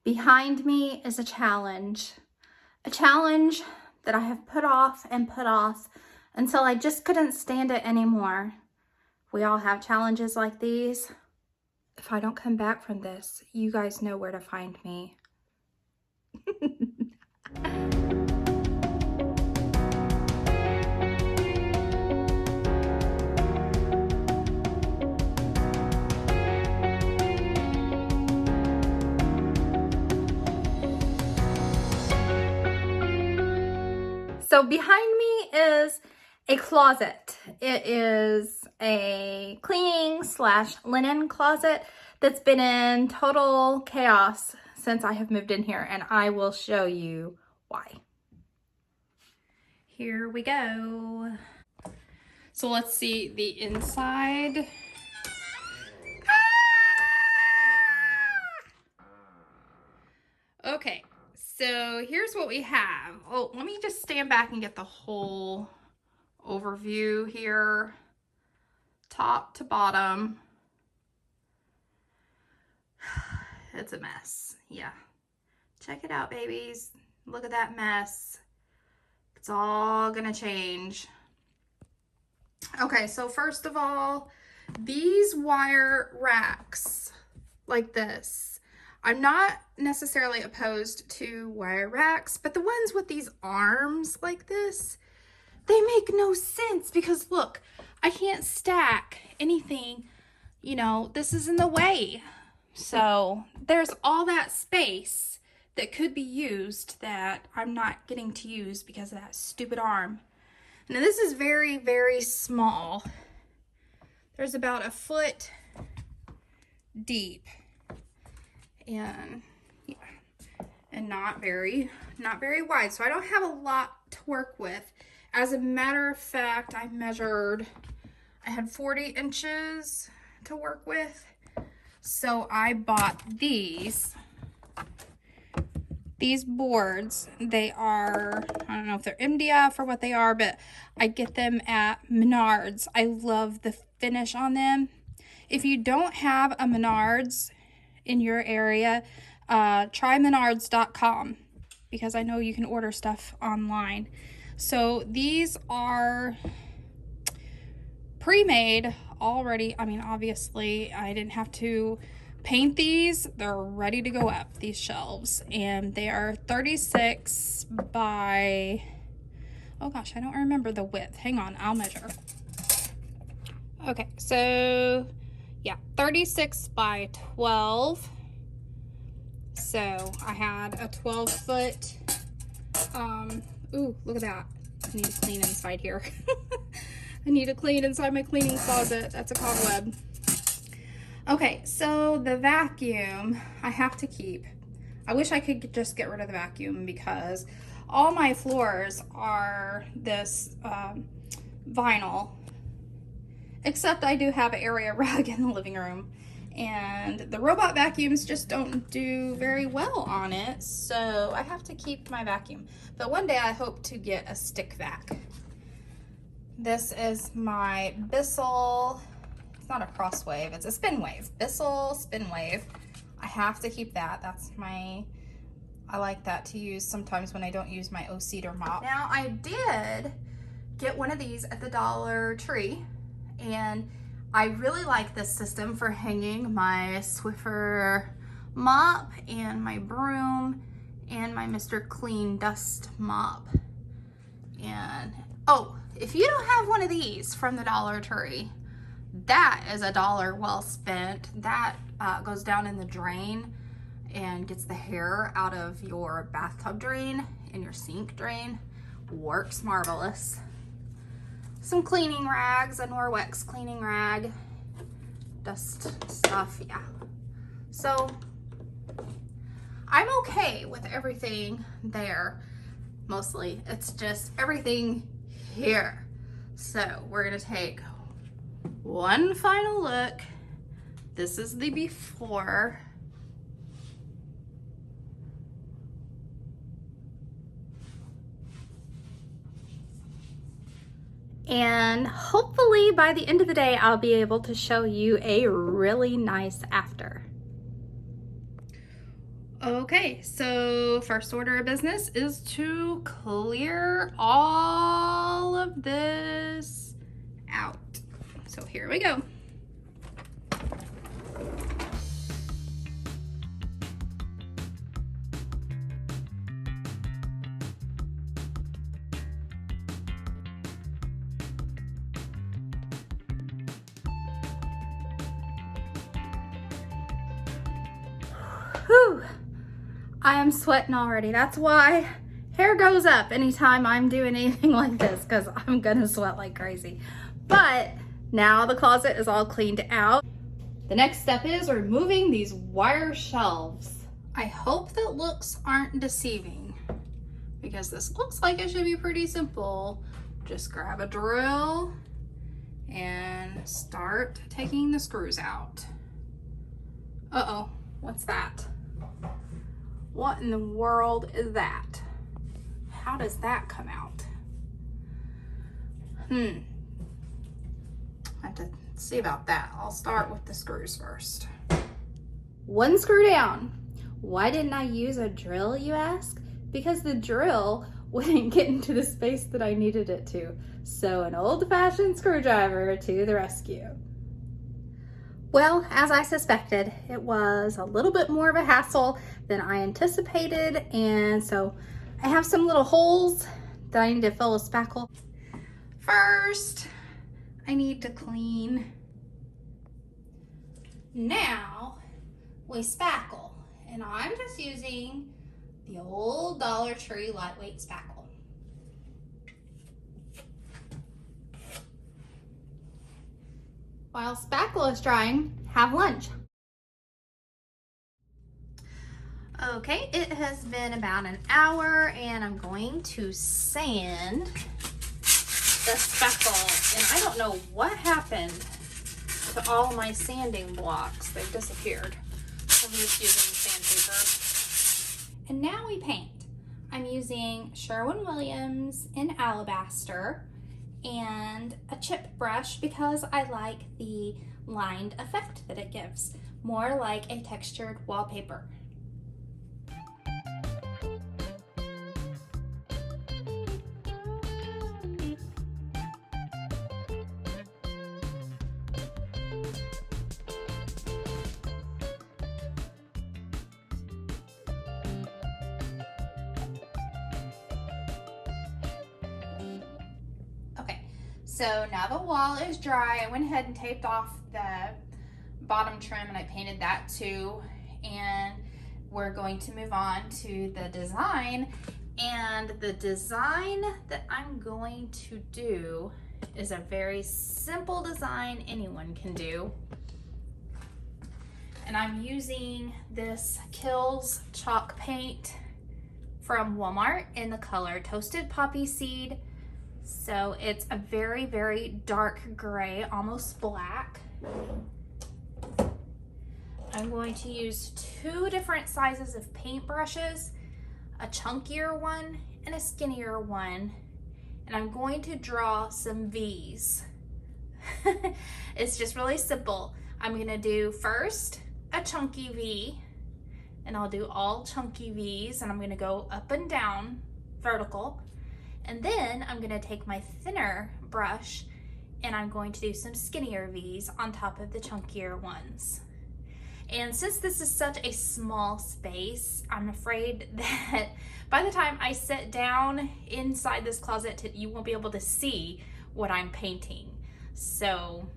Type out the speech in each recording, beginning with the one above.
Behind me is a challenge that I have put off and put off until I just couldn't stand it anymore. We all have challenges like these. If I don't come back from this, you guys know where to find me. So behind me is a closet. It is a cleaning / linen closet that's been in total chaos since I have moved in here, and I will show you why. Here we go. So let's see the inside. Okay, so here's what we have. Oh, let me just stand back and get the whole overview here, top to bottom. It's a mess. Yeah, check it out, babies. Look at that mess. It's all gonna change. Okay, so first of all, these wire racks like this, I'm not necessarily opposed to wire racks, but the ones with these arms like this, they make no sense because look, I can't stack anything, you know, this is in the way. So there's all that space that could be used that I'm not getting to use because of that stupid arm. Now this is very, very small. There's about a foot deep. And yeah, and not very wide, so I don't have a lot to work with. As a matter of fact, I had 40 inches to work with, so I bought these boards. They are, I don't know if they're MDF or what they are, but I get them at Menards. I love the finish on them. If you don't have a Menards in your area, try menards.com because I know you can order stuff online. So these are pre-made already. I mean, obviously I didn't have to paint these. They're ready to go up, these shelves, and they are 36 by, oh gosh, I don't remember the width. Hang on, I'll measure. Okay, so yeah, 36 by 12. So I had a 12-foot, ooh, look at that. I need to clean inside here. I need to clean inside my cleaning closet. That's a cobweb. Okay, so the vacuum I have to keep. I wish I could just get rid of the vacuum because all my floors are this vinyl. Except I do have an area rug in the living room, and the robot vacuums just don't do very well on it, so I have to keep my vacuum. But one day I hope to get a stick vac. This is my Bissell, it's not a cross wave, it's a spin wave. Bissell spin wave. I have to keep that. That's my, I like that to use sometimes when I don't use my O-Cedar mop. Now I did get one of these at the Dollar Tree. And I really like this system for hanging my Swiffer mop and my broom and my Mr. Clean Dust mop. And oh, if you don't have one of these from the Dollar Tree, that is $1 well spent. That goes down in the drain and gets the hair out of your bathtub drain and your sink drain. Works marvelous. Some cleaning rags, a Norwex cleaning rag, dust stuff, yeah. So I'm okay with everything there, mostly. It's just everything here. So we're gonna take one final look. This is the before. And hopefully by the end of the day, I'll be able to show you a really nice after. Okay, so first order of business is to clear all of this out. So here we go. Whew. I am sweating already. That's why hair goes up anytime I'm doing anything like this, because I'm gonna sweat like crazy. But now the closet is all cleaned out. The next step is removing these wire shelves. I hope that looks aren't deceiving, because this looks like it should be pretty simple. Just grab a drill and start taking the screws out. Uh-oh, what's that? What in the world is that? How does that come out? I have to see about that. I'll start with the screws first. One screw down. Why didn't I use a drill, you ask? Because the drill wouldn't get into the space that I needed it to. So an old-fashioned screwdriver to the rescue. Well, as I suspected, it was a little bit more of a hassle than I anticipated, and so I have some little holes that I need to fill with spackle. First, I need to clean. Now, we spackle, and I'm just using the old Dollar Tree lightweight spackle. While spackle is drying, have lunch. Okay, it has been about an hour and I'm going to sand the spackle. And I don't know what happened to all my sanding blocks. They've disappeared. So I'm just using sandpaper. And now we paint. I'm using Sherwin-Williams in Alabaster and a chip brush because I like the lined effect that it gives, more like a textured wallpaper. So now the wall is dry. I went ahead and taped off the bottom trim and I painted that too. And we're going to move on to the design. And the design that I'm going to do is a very simple design anyone can do. And I'm using this Kills chalk paint from Walmart in the color Toasted Poppy Seed. So it's a very, very dark gray, almost black. I'm going to use two different sizes of paint brushes, a chunkier one and a skinnier one. And I'm going to draw some V's. It's just really simple. I'm gonna do first a chunky V, and I'll do all chunky V's, and I'm gonna go up and down vertical. And then I'm gonna take my thinner brush and I'm going to do some skinnier V's on top of the chunkier ones. And since this is such a small space, I'm afraid that by the time I sit down inside this closet, you won't be able to see what I'm painting. So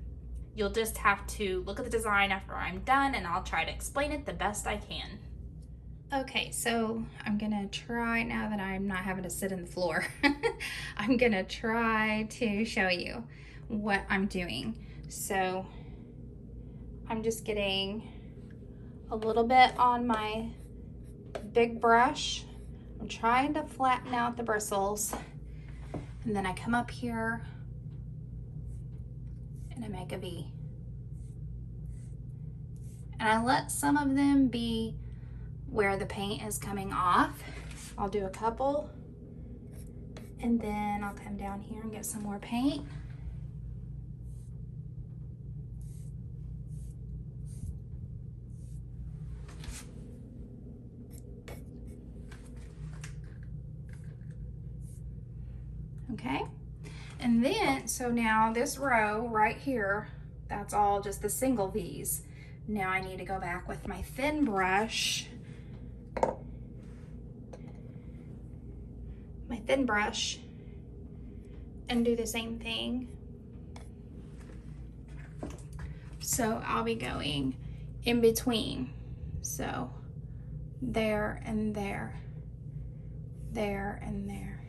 you'll just have to look at the design after I'm done and I'll try to explain it the best I can. Okay, so I'm gonna try, now that I'm not having to sit in the floor, I'm gonna try to show you what I'm doing. So I'm just getting a little bit on my big brush. I'm trying to flatten out the bristles. And then I come up here and I make a V. And I let some of them be where the paint is coming off. I'll do a couple and then I'll come down here and get some more paint. Okay, and then, so now this row right here, that's all just the single V's. Now I need to go back with my thin brush, and do the same thing. So I'll be going in between. So there and there, there and there.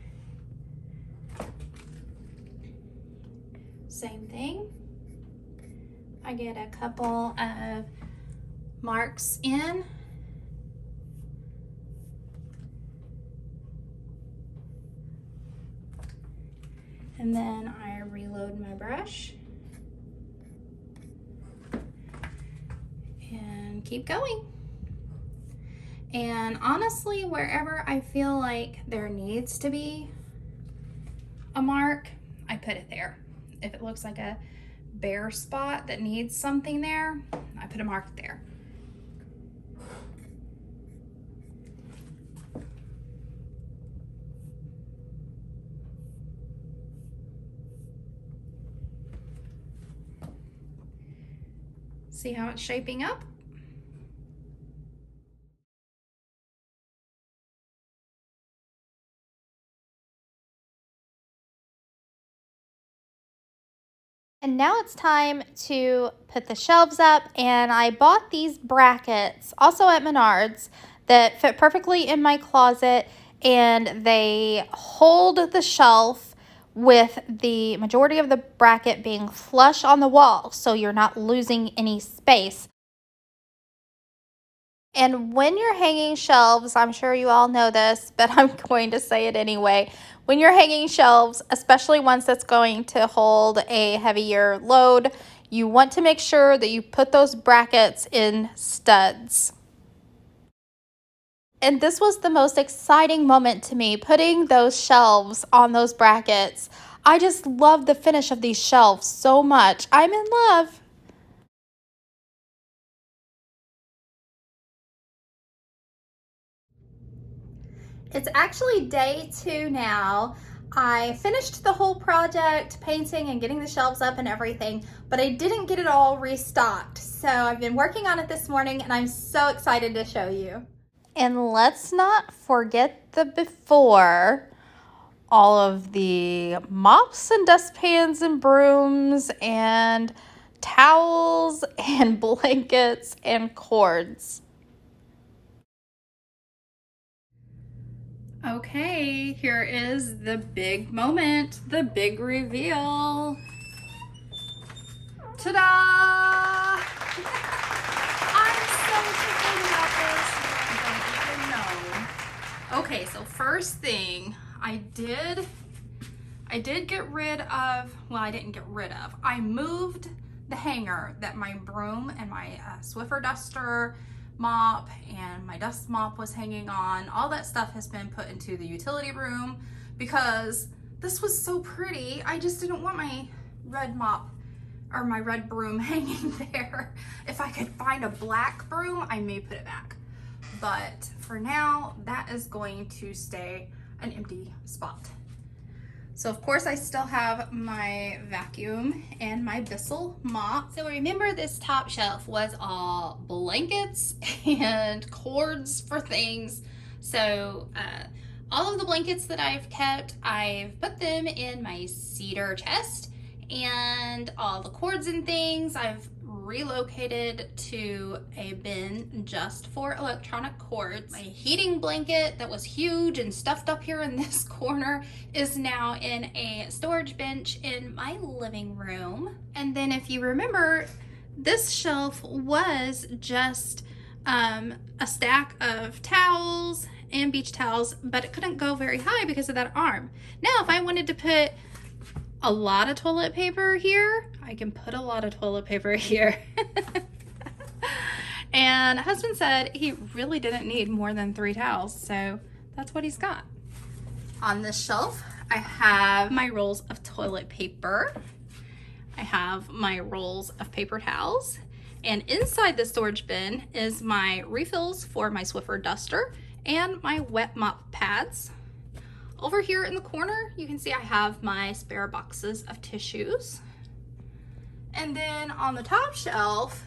Same thing. I get a couple of marks in. And then I reload my brush and keep going. And honestly, wherever I feel like there needs to be a mark, I put it there. If it looks like a bare spot that needs something there, I put a mark there. See how it's shaping up? And now it's time to put the shelves up, and I bought these brackets also at Menards that fit perfectly in my closet, and they hold the shelf with the majority of the bracket being flush on the wall, so you're not losing any space. And when you're hanging shelves, I'm sure you all know this, but I'm going to say it anyway. When you're hanging shelves, especially ones that's going to hold a heavier load, you want to make sure that you put those brackets in studs. And this was the most exciting moment to me, putting those shelves on those brackets. I just love the finish of these shelves so much. I'm in love. It's actually day 2 now. I finished the whole project, painting and getting the shelves up and everything, but I didn't get it all restocked. So I've been working on it this morning, and I'm so excited to show you. And let's not forget the before. All of the mops and dustpans and brooms and towels and blankets and cords. Okay, here is the big moment, the big reveal. Ta-da! I'm so excited about this. I don't even know. Okay, so first thing, I did get rid of, well, I didn't get rid of, I moved the hanger that my broom and my Swiffer duster mop and my dust mop was hanging on. All that stuff has been put into the utility room because this was so pretty. I just didn't want my red mop or my red broom hanging there. If I could find a black broom, I may put it back. But for now, that is going to stay an empty spot. So of course I still have my vacuum and my Bissell mop. So remember, this top shelf was all blankets and cords for things. So all of the blankets that I've kept, I've put them in my cedar chest, and all the cords and things I've relocated to a bin just for electronic cords. My heating blanket that was huge and stuffed up here in this corner is now in a storage bench in my living room. And then if you remember, this shelf was just a stack of towels and beach towels, but it couldn't go very high because of that arm. Now if I wanted to put a lot of toilet paper here, I can put a lot of toilet paper here. And husband said he really didn't need more than 3 towels, so that's what he's got. On this shelf, I have my rolls of toilet paper. I have my rolls of paper towels. And inside the storage bin is my refills for my Swiffer duster and my wet mop pads. Over here in the corner, you can see I have my spare boxes of tissues. And then on the top shelf,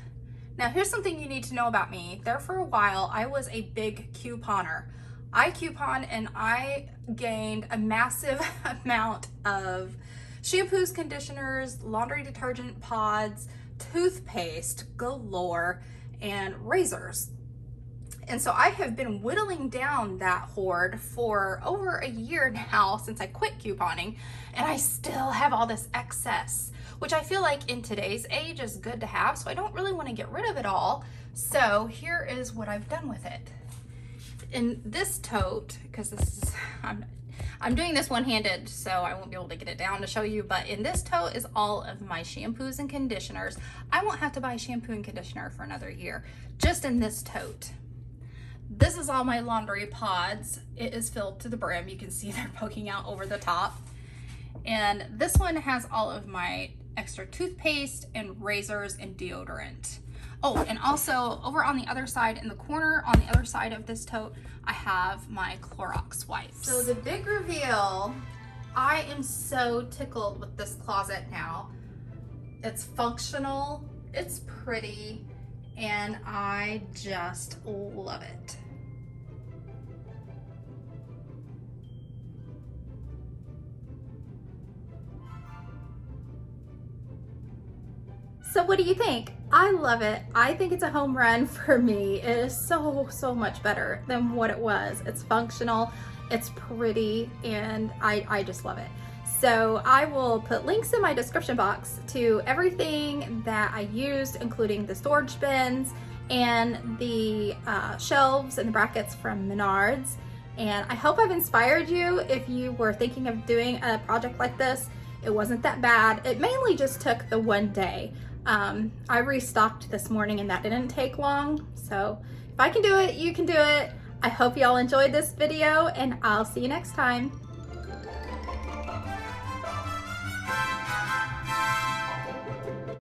now here's something you need to know about me. There for a while, I was a big couponer. I couponed and I gained a massive amount of shampoos, conditioners, laundry detergent pods, toothpaste galore, and razors. And so I have been whittling down that hoard for over a year now since I quit couponing, and I still have all this excess, which I feel like in today's age is good to have, so I don't really want to get rid of it all. So here is what I've done with it. In this tote, because this is, I'm doing this one-handed, so I won't be able to get it down to show you, but in this tote is all of my shampoos and conditioners. I won't have to buy shampoo and conditioner for another year, just in this tote. This is all my laundry pods. It is filled to the brim. You can see they're poking out over the top. And this one has all of my extra toothpaste and razors and deodorant. Oh, and also over on the other side in the corner, on the other side of this tote, I have my Clorox wipes. So the big reveal, I am so tickled with this closet now. It's functional, it's pretty, and I just love it. So what do you think? I love it. I think it's a home run for me. It is so much better than what it was. It's functional, it's pretty, and I just love it. So I will put links in my description box to everything that I used, including the storage bins and the shelves and the brackets from Menards. And I hope I've inspired you if you were thinking of doing a project like this. It wasn't that bad. It mainly just took the one day. I restocked this morning and that didn't take long. So if I can do it, you can do it. I hope y'all enjoyed this video, and I'll see you next time.